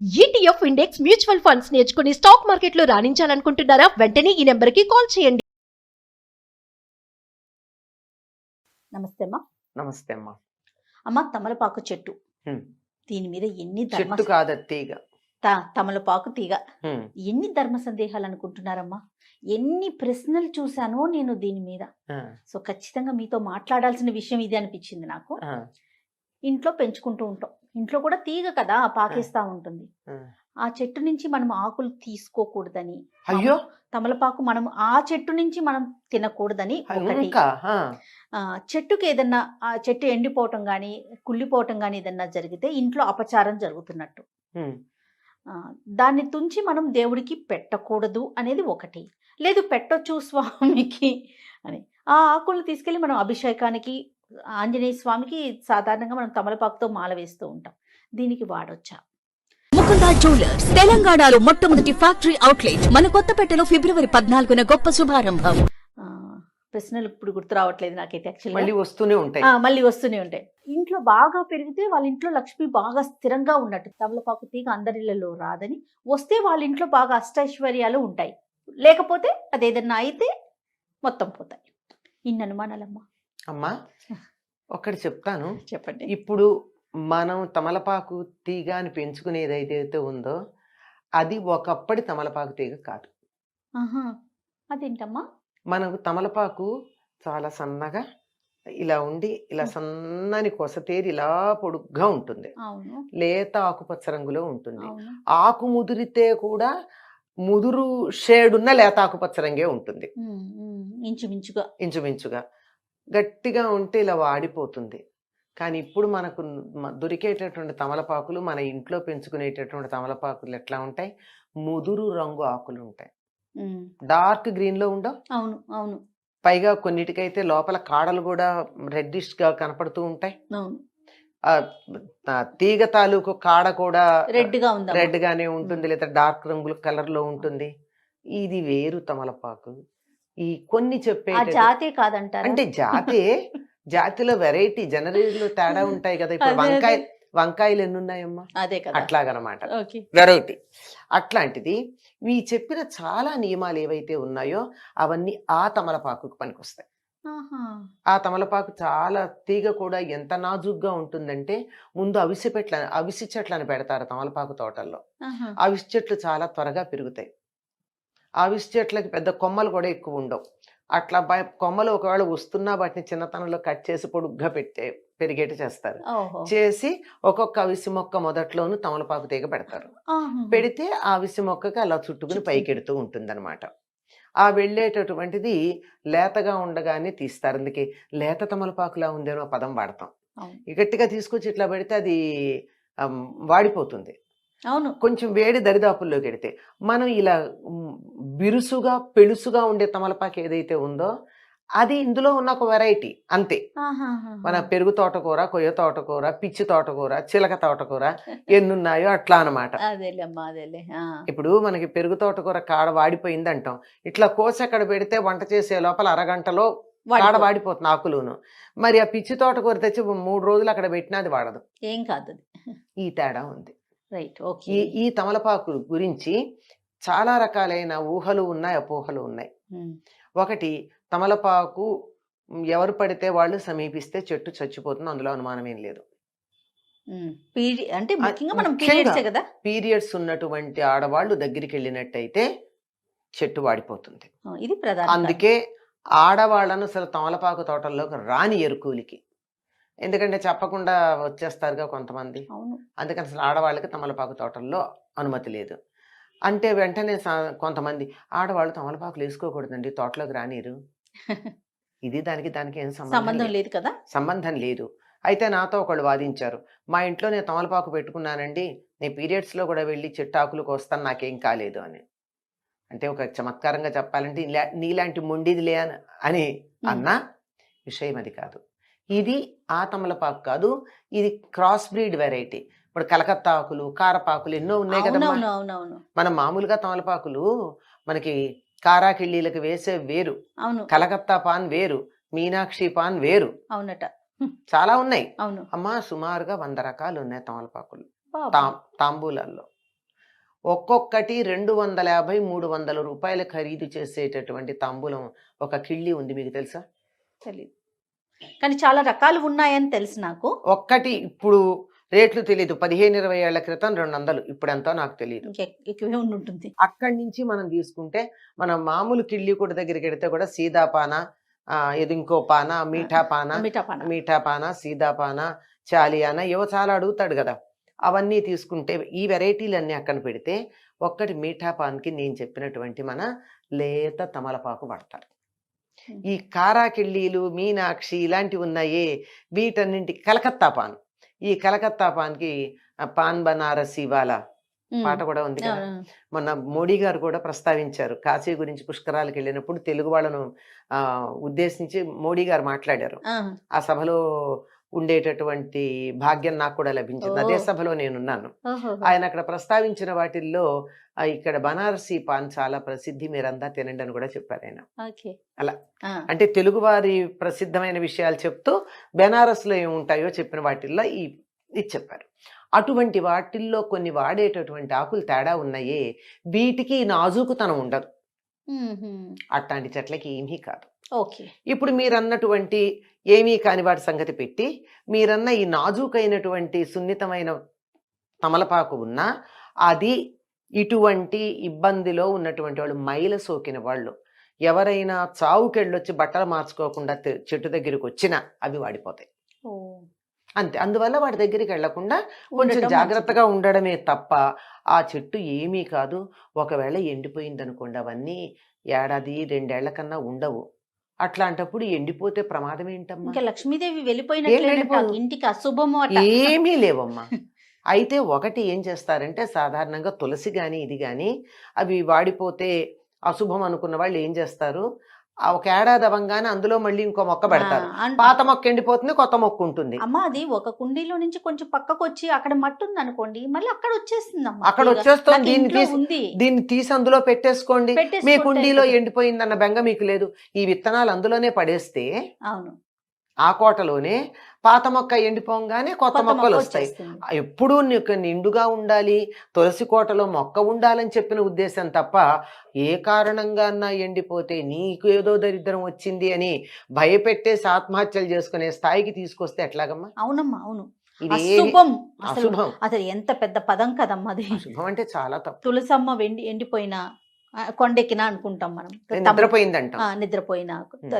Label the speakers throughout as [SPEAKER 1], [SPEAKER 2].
[SPEAKER 1] ETF index mutual funds నేర్చుకుని stock మార్కెట్లో రాణించాలనుకుంటున్నారా? వెంటనే ఈ నెంబర్కి కాల్ చేయండి.
[SPEAKER 2] నమస్తే అమ్మా.
[SPEAKER 3] నమస్తే అమ్మా.
[SPEAKER 2] అమ్మ, తమలపాకు చెట్టు, దీని మీద ఎన్ని
[SPEAKER 3] చెట్టు కాదు తీగ,
[SPEAKER 2] తమలపాకు తీగ, ఎన్ని ధర్మ సందేహాలు అనుకుంటున్నారమ్మా? ఎన్ని ప్రశ్నలు చూశానో నేను దీని మీద. సో ఖచ్చితంగా మీతో మాట్లాడాల్సిన విషయం ఇది అనిపించింది నాకు. ఇంట్లో పెంచుకుంటూ ఉంటాం, ఇంట్లో కూడా తీగ కదా పాకేస్తా ఉంటుంది. ఆ చెట్టు నుంచి మనం ఆకులు తీసుకోకూడదని,
[SPEAKER 3] అయ్యో
[SPEAKER 2] తమలపాకు మనం ఆ చెట్టు నుంచి మనం తినకూడదని ఒకటి. చెట్టుకి ఏదన్నా ఆ చెట్టు ఎండిపోవటం గాని కుళ్ళిపోవటం గాని ఏదన్నా జరిగితే ఇంట్లో అపచారం జరుగుతున్నట్టు. దాన్ని తుంచి మనం దేవుడికి పెట్టకూడదు అనేది ఒకటి. లేదు పెట్టొచ్చు స్వామికి అని, ఆ ఆకులు తీసుకెళ్లి మనం అభిషేకానికి ఆంజనేయ స్వామికి సాధారణంగా మనం తమలపాకుతో మాల వేస్తూ ఉంటాం. దీనికి వాడొచ్చా?
[SPEAKER 4] ముకుంద జ్యువెలర్స్ తెలంగాణలో మొట్టమొదటి ఫ్యాక్టరీ అవుట్లెట్ మన కొత్తపేటలో ఫిబ్రవరి 14న గొప్ప శుభారంభం.
[SPEAKER 2] ప్రశ్నలు ఇప్పుడు గుర్తు రావట్లేదు నాకైతే. యాక్చువల్లీ
[SPEAKER 3] మళ్ళీ వస్తూనే ఉంటాయి.
[SPEAKER 2] ఇంట్లో బాగా పెరిగితే వాళ్ళ ఇంట్లో లక్ష్మి బాగా స్థిరంగా ఉన్నట్టు. తమలపాకు తీగ అందరిళ్లలో రాదని, వస్తే వాళ్ళ ఇంట్లో బాగా అష్టైశ్వర్యాలు ఉంటాయి. లేకపోతే అదేదన్నా అయితే మొత్తం పోతాయి. ఇన్ని అనుమానాలమ్మా.
[SPEAKER 3] అమ్మా ఒకటి చెప్తాను,
[SPEAKER 2] చెప్పండి.
[SPEAKER 3] ఇప్పుడు మనం తమలపాకు తీగ అని పెంచుకునేది ఏదైతే ఉందో అది ఒకప్పటి తమలపాకు తీగ కాదు.
[SPEAKER 2] అదేంటమ్మా?
[SPEAKER 3] మనకు తమలపాకు చాలా సన్నగా ఇలా ఉండి ఇలా సన్నని కొసతేరి ఇలా పొడుగ్గా ఉంటుంది. లేత ఆకుపచ్చ రంగులో ఉంటుంది. ఆకు ముదిరితే కూడా ముదురు షేడున్న లేత ఆకుపచ్చ రంగే ఉంటుంది. ఇంచుమించుగా గట్టిగా ఉంటే ఇలా వాడిపోతుంది. కానీ ఇప్పుడు మనకు దొరికేటటువంటి తమలపాకులు, మన ఇంట్లో పెంచుకునేటటువంటి తమలపాకులు ఎట్లా ఉంటాయి? ముదురు రంగు ఆకులు ఉంటాయి, డార్క్ గ్రీన్ లో ఉండవు.
[SPEAKER 2] అవును అవును.
[SPEAKER 3] పైగా కొన్నిటికైతే లోపల కాడలు కూడా రెడ్డిష్ గా కనపడుతూ ఉంటాయి. తీగ తాలూకు కాడ కూడా రెడ్ గానే ఉంటుంది, లేదా డార్క్ రంగుల కలర్ లో ఉంటుంది. ఇది వేరు తమలపాకు. ఈ కొన్ని చెప్పే
[SPEAKER 2] జాతే కాదంటారు.
[SPEAKER 3] అంటే జాతిలో వెరైటీ జనరేషన్లో తేడా ఉంటాయి కదా. ఇప్పుడు వంకాయలు ఎన్ని ఉన్నాయమ్మా? అట్లాగనమాట వెరైటీ. అట్లాంటిది ఈ చెప్పిన చాలా నియమాలు ఏవైతే ఉన్నాయో అవన్నీ ఆ తమలపాకు పనికొస్తాయి. ఆ తమలపాకు చాలా తీగ కూడా ఎంత నాజుగ్గా ఉంటుందంటే, ముందు అవిసి చెట్లను పెడతారు తమలపాకు తోటల్లో. అవిసి చెట్లు చాలా త్వరగా పెరుగుతాయి. అవిసి చెట్లకి పెద్ద కొమ్మలు కూడా ఎక్కువ ఉండవు. అట్లా కొమ్మలు ఒకవేళ వస్తున్నా వాటిని చిన్నతనంలో కట్ చేసి పొడుగ్గా పెరిగేటి చేస్తారు. చేసి ఒక్కొక్క అవిసి మొక్క మొదట్లోనూ తమలపాకు తీగ పెడతారు. పెడితే ఆ అవిసి మొక్కకి అలా చుట్టుకుని పైకెడుతూ ఉంటుంది అనమాట. ఆ వెళ్ళేటటువంటిది లేతగా ఉండగానే తీస్తారు. అందుకే లేత తమలపాకులా ఉందేనో పదం వాడతాం. గట్టిగా తీసుకొచ్చి ఇట్లా పెడితే అది వాడిపోతుంది.
[SPEAKER 2] అవును.
[SPEAKER 3] కొంచెం వేడి దరిదాపుల్లోకి వెడితే మనం ఇలా బిరుసుగా పెళుసుగా ఉండే తమలపాకు ఏదైతే ఉందో అది ఇందులో ఉన్న ఒక వెరైటీ అంతే. మన పెరుగు తోటకూర, కొయ్య తోటకూర, పిచ్చి తోటకూర, చిలక తోటకూర ఎన్నున్నాయో అట్లా అనమాట. ఇప్పుడు మనకి పెరుగు తోటకూర కాడ వాడిపోయింది అంటాం, ఇట్లా కోసి అక్కడ పెడితే వంట చేసే లోపల అరగంటలో కాడ వాడిపోతుంది ఆకులును. మరి ఆ పిచ్చి తోటకూర తెచ్చి 3 రోజులు అక్కడ పెట్టినా అది వాడదు,
[SPEAKER 2] ఏం కాదు.
[SPEAKER 3] ఈ తేడా ఉంది.
[SPEAKER 2] ఈ
[SPEAKER 3] తమలపాకు గురించి చాలా రకాలైన ఊహలు ఉన్నాయి, అపోహలు ఉన్నాయి. ఒకటి, తమలపాకు ఎవరు పడితే వాళ్ళు సమీపిస్తే చెట్టు చచ్చిపోతుంది, అందులో అనుమానం ఏం లేదు. పీరియడ్స్ ఉన్నటువంటి ఆడవాళ్ళు దగ్గరికి వెళ్ళినట్టయితే చెట్టు వాడిపోతుంది. అందుకే ఆడవాళ్ళను అసలు తమలపాకు తోటల్లోకి రాని ఎరుకూలికి, ఎందుకంటే చెప్పకుండా వచ్చేస్తారుగా కొంతమంది. అందుకని అసలు ఆడవాళ్ళకి తమలపాకు తోటల్లో అనుమతి లేదు. అంటే వెంటనే కొంతమంది ఆడవాళ్ళు తమలపాకులు వేసుకోకూడదండి, తోటలోకి రానిరు. ఇది దానికి ఏం సంబంధం
[SPEAKER 2] లేదు కదా,
[SPEAKER 3] సంబంధం లేదు. అయితే నాతో ఒకళ్ళు వాదించారు, మా ఇంట్లో నేను తమలపాకు పెట్టుకున్నానండి, నేను పీరియడ్స్లో కూడా వెళ్ళి చెట్టాకులకు వస్తాను, నాకేం కాలేదు అని. అంటే ఒక చమత్కారంగా చెప్పాలంటే నీలాంటి మొండిదిలే అని అన్నా విషయం అది కాదు. ఇది ఆ తమలపాకు కాదు, ఇది క్రాస్ బ్రీడ్ వెరైటీ. ఇప్పుడు కలకత్తా ఆకులు, కారపాకులు ఎన్నో ఉన్నాయి కదా. మనం మామూలుగా తమలపాకులు మనకి కారాకిళ్ళీలకు వేసే వేరు, కలకత్తా పాన్ వేరు, మీనాక్షి పాన్ వేరు, చాలా ఉన్నాయి అమ్మా. సుమారుగా 100 రకాలు ఉన్నాయి తమలపాకులు తాంబూలాల్లో. ఒక్కొక్కటి 250, 300 రూపాయలు ఖరీదు చేసేటటువంటి తాంబూలం ఒక కిళ్ళి ఉంది, మీకు తెలుసా?
[SPEAKER 2] తెలీదు, కానీ చాలా రకాలు ఉన్నాయని తెలుసు నాకు.
[SPEAKER 3] ఒక్కటి ఇప్పుడు రేట్లు తెలియదు, 15-20 ఏళ్ల క్రితం 200, ఇప్పుడు ఎంతో నాకు తెలియదు.
[SPEAKER 2] ఎక్కువే ఉంటుంది.
[SPEAKER 3] అక్కడి నుంచి మనం తీసుకుంటే మనం మామూలు కిళ్ళి కూడా దగ్గరికి వెడితే కూడా సీదాపాన, ఇది ఇంకో పాన, మీఠా పాన, సీదాపాన, చాలియానా ఏవో చాలా అడుగుతాడు కదా, అవన్నీ తీసుకుంటే ఈ వెరైటీలన్నీ అక్కన పెడితే ఒక్కటి మీఠా పాన్కి నేను చెప్పినటువంటి మన లేత తమలపాకు పడతారు. ఈ కారాకిళ్ళీలు, మీనాక్షి ఇలాంటివి ఉన్నాయే, వీటన్నింటికి కలకత్తా పాన్. ఈ కలకత్తా పాన్కి పాన్ బనారసి వాలా పాట కూడా ఉంది కదా. మొన్న మోడీ గారు కూడా ప్రస్తావించారు, కాశీ గురించి పుష్కరాలకు వెళ్ళినప్పుడు తెలుగు వాళ్ళను ఉద్దేశించి మోడీ గారు మాట్లాడారు. ఆ సభలో ఉండేటటువంటి భాగ్యం నాకు కూడా లభించింది, అదే సభలో నేనున్నాను. ఆయన అక్కడ ప్రస్తావించిన వాటిల్లో ఇక్కడ బనారసి పాన్ చాలా ప్రసిద్ధి, మీరంతా తినండి అని కూడా చెప్పారు ఆయన. అలా అంటే తెలుగు వారి ప్రసిద్ధమైన విషయాలు చెప్తూ బెనారస్ లో ఏముంటాయో చెప్పిన వాటిల్లో ఇది చెప్పారు. అటువంటి వాటిల్లో కొన్ని వాడేటటువంటి ఆకులు తేడా ఉన్నాయే, వీటికి నాజూకుతనం ఉండదు, అట్లాంటి చెట్లకి ఏమీ కాదు. ఇప్పుడు మీరన్నటువంటి ఏమీ కాని వాటి సంగతి పెట్టి, మీరన్న ఈ నాజూకైనటువంటి సున్నితమైన తమలపాకు ఉన్నా అది ఇటువంటి ఇబ్బందిలో ఉన్నటువంటి వాళ్ళు, మైల సోకిన వాళ్ళు ఎవరైనా చావుకెళ్ళొచ్చి బట్టలు మార్చుకోకుండా చెట్టు దగ్గరికి వచ్చినా అవి వాడిపోతాయి అంతే. అందువల్ల వాటి దగ్గరికి వెళ్లకుండా కొంచెం జాగ్రత్తగా ఉండడమే తప్ప ఆ చెట్టు ఏమీ కాదు. ఒకవేళ ఎండిపోయింది అనుకోండి, అవన్నీ 1-2 ఏళ్ల కన్నా ఉండవు. అట్లాంటప్పుడు ఎండిపోతే ప్రమాదం ఏంటమ్మా?
[SPEAKER 2] లక్ష్మీదేవి వెళ్ళిపోయినట్టు ఇంటికి అశుభము
[SPEAKER 3] ఏమీ లేవమ్మా. అయితే ఒకటి ఏం చేస్తారంటే, సాధారణంగా తులసి గాని ఇది గాని అవి వాడిపోతే అశుభం అనుకున్న వాళ్ళు ఏం చేస్తారు, ఒక ఏడాది అవ్వగానే అందులో మళ్ళీ ఇంకో మొక్క పెడతారు. పాత మొక్క ఎండిపోతుంది, కొత్త మొక్క ఉంటుంది.
[SPEAKER 2] అమ్మా అది ఒక కుండీలో నుంచి కొంచెం పక్కకు వచ్చి అక్కడ మట్టి ఉంది అనుకోండి, మళ్ళీ అక్కడ వచ్చేస్తుంది.
[SPEAKER 3] అక్కడ వచ్చేస్తుంది, దీన్ని తీసి అందులో పెట్టేసుకోండి. మీ కుండీలో ఎండిపోయిందన్న బెంగ మీకు లేదు. ఈ విత్తనాలు అందులోనే పడేస్తే
[SPEAKER 2] అవును
[SPEAKER 3] ఆ కోటలోనే పాత మొక్క ఎండిపోగానే కొత్త మొక్కలు వస్తాయి. ఎప్పుడూ నీకు నిండుగా ఉండాలి, తులసి కోటలో మొక్క ఉండాలని చెప్పిన ఉద్దేశం తప్ప, ఏ కారణంగా ఎండిపోతే నీకు ఏదో దరిద్రం వచ్చింది అని భయపెట్టేసి ఆత్మహత్యలు చేసుకునే స్థాయికి తీసుకొస్తే ఎట్లాగమ్మా?
[SPEAKER 2] అవునమ్మా, అవును.
[SPEAKER 3] అశుభం
[SPEAKER 2] అసలు ఎంత పెద్ద పదం కదమ్మా అది.
[SPEAKER 3] అశుభం అంటే చాలా తప్పు.
[SPEAKER 2] తులసమ్మ ఎండిపోయినా కొండెక్కినా అనుకుంటాం మనం,
[SPEAKER 3] నిద్రపోయిందంట,
[SPEAKER 2] నిద్రపోయినా,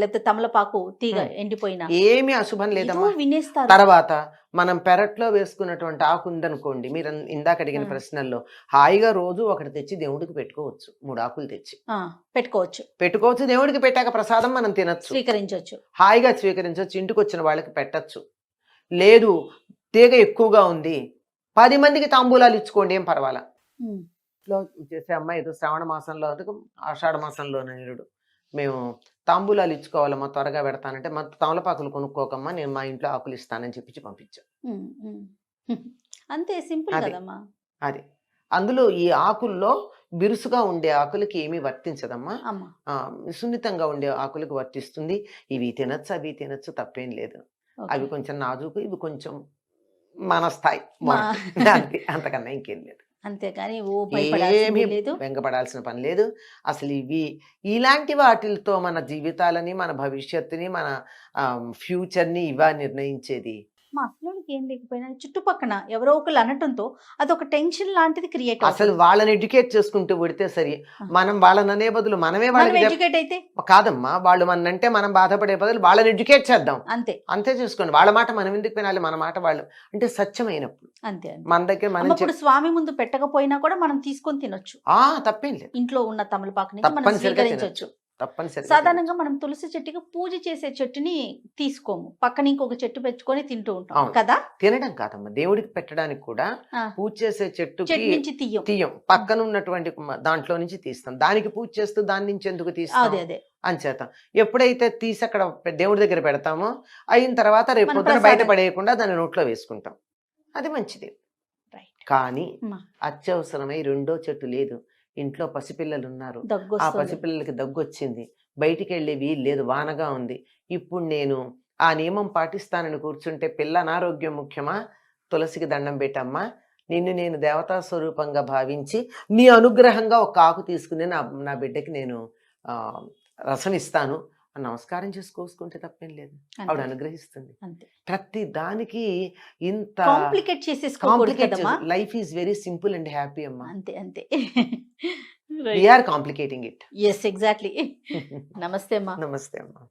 [SPEAKER 2] లేకపోతే తమలపాకు తీగ ఎండిపోయినా
[SPEAKER 3] ఏమి అశుభం లేదమ్మా.
[SPEAKER 2] వినేస్తారు.
[SPEAKER 3] తర్వాత మనం పెరట్లో వేసుకున్నటువంటి ఆకు ఉందనుకోండి, మీరు ఇందాక అడిగిన ప్రశ్నల్లో హాయిగా రోజు ఒకటి తెచ్చి దేవుడికి పెట్టుకోవచ్చు, 3 ఆకులు తెచ్చి పెట్టుకోవచ్చు. దేవుడికి పెట్టాక ప్రసాదం మనం తినచ్చు,
[SPEAKER 2] స్వీకరించవచ్చు,
[SPEAKER 3] హాయిగా స్వీకరించవచ్చు. ఇంటికి వచ్చిన వాళ్ళకి పెట్టచ్చు. లేదు తీగ ఎక్కువగా ఉంది, 10 మందికి తాంబూలాలు ఇచ్చుకోండి, ఏం పర్వాలా. లో చేసే అమ్మాయి ఏదో శ్రావణ మాసంలో, ఆషాఢ మాసంలో నేరుడు మేము తాంబూలాలు ఇచ్చుకోవాలమ్మా, త్వరగా పెడతానంటే, మా తమలపాకులు కొనుక్కోకమ్మా, నేను మా ఇంట్లో ఆకులు ఇస్తానని చెప్పి పంపించాను.
[SPEAKER 2] అంతే, సింపుల్ కదమ్మా.
[SPEAKER 3] అది అందులో ఈ ఆకుల్లో బిరుసుగా ఉండే ఆకులకి ఏమీ వర్తించదమ్మా, సున్నితంగా ఉండే ఆకులకు వర్తిస్తుంది. ఇవి తినచ్చు, అవి తినచ్చు, తప్పేం లేదు. అవి కొంచెం నాజుకు, ఇవి కొంచెం మన స్థాయి, అంతకన్నా ఇంకేం లేదు.
[SPEAKER 2] అంతేకాని
[SPEAKER 3] ఏమీ వెంగపడాల్సిన పని లేదు. అసలు ఇలాంటి వాటితో మన జీవితాలని, మన భవిష్యత్తుని, మన ఫ్యూచర్ని ఇవా నిర్ణయించేది.
[SPEAKER 2] మా అసలుకి ఏం లేకపోయినా చుట్టుపక్కన ఎవరో ఒకరు అనటంతో అదొక టెన్షన్ లాంటిది క్రియేట్.
[SPEAKER 3] అసలు వాళ్ళని ఎడ్యుకేట్ చేసుకుంటూ పెడితే సరి. మనం వాళ్ళని అనే బదులు మనమే వాళ్ళని
[SPEAKER 2] ఎడ్యుకేట్ అయితే
[SPEAKER 3] కాదమ్మా, వాళ్ళు మనంటే మనం బాధపడే బదులు వాళ్ళని ఎడ్యుకేట్ చేద్దాం.
[SPEAKER 2] అంతే
[SPEAKER 3] చేసుకోండి. వాళ్ళ మాట మనం ఎందుకు వినాలి, మన మాట వాళ్ళు అంటే సత్యమైనప్పుడు
[SPEAKER 2] అంతే.
[SPEAKER 3] మన దగ్గర మనం
[SPEAKER 2] స్వామి ముందు పెట్టకపోయినా కూడా మనం తీసుకొని తినొచ్చు,
[SPEAKER 3] తప్పేం లేదు.
[SPEAKER 2] ఇంట్లో ఉన్న తమలపాకుని మనం స్వీకరించవచ్చు.
[SPEAKER 3] తప్పనిసరి.
[SPEAKER 2] సాధారణంగా మనం తులసి చెట్టుకి పూజ చేసే చెట్టుని తీసుకోము, పక్కన ఇంకొక చెట్టు పెంచుకొని తింటూ ఉంటాం కదా.
[SPEAKER 3] తినడం కాదమ్మా, దేవుడికి పెట్టడానికి కూడా పూజ చేసే చెట్టు
[SPEAKER 2] నుంచి
[SPEAKER 3] తీయం, పక్కన ఉన్నటువంటి దాంట్లో నుంచి తీస్తాం. దానికి పూజ చేస్తూ దాని నుంచి ఎందుకు తీస్తాం?
[SPEAKER 2] అదే
[SPEAKER 3] అంచేత ఎప్పుడైతే తీసి అక్కడ దేవుడి దగ్గర పెడతామో, అయిన తర్వాత రేపు పొద్దున బయట పడేయకుండా దాన్ని నోట్లో వేసుకుంటాం, అది మంచిది. కానీ అత్యవసరమై 2వ చెట్టు లేదు, ఇంట్లో పసిపిల్లలు ఉన్నారు, ఆ పసిపిల్లలకి దగ్గొచ్చింది, బయటికి వెళ్ళే వీలు లేదు, వానగా ఉంది, ఇప్పుడు నేను ఆ నియమం పాటిస్తానని కూర్చుంటే పిల్ల అనారోగ్యం ముఖ్యమా, తులసికి దండం పెట్టమ్మా, నిన్ను నేను దేవతా స్వరూపంగా భావించి నీ అనుగ్రహంగా ఒక ఆకు తీసుకుని నా బిడ్డకి నేను రసం ఇస్తాను అని నమస్కారం చేసి కోసుకుంటే తప్పేం లేదు. ఆవిడ అనుగ్రహిస్తుంది. ప్రతి దానికి ఇంత complicate life is very simple and happy అమ్మా.
[SPEAKER 2] అంతే
[SPEAKER 3] We are complicating it.
[SPEAKER 2] Yes, exactly. Namaste, Ma.
[SPEAKER 3] Namaste, Ma.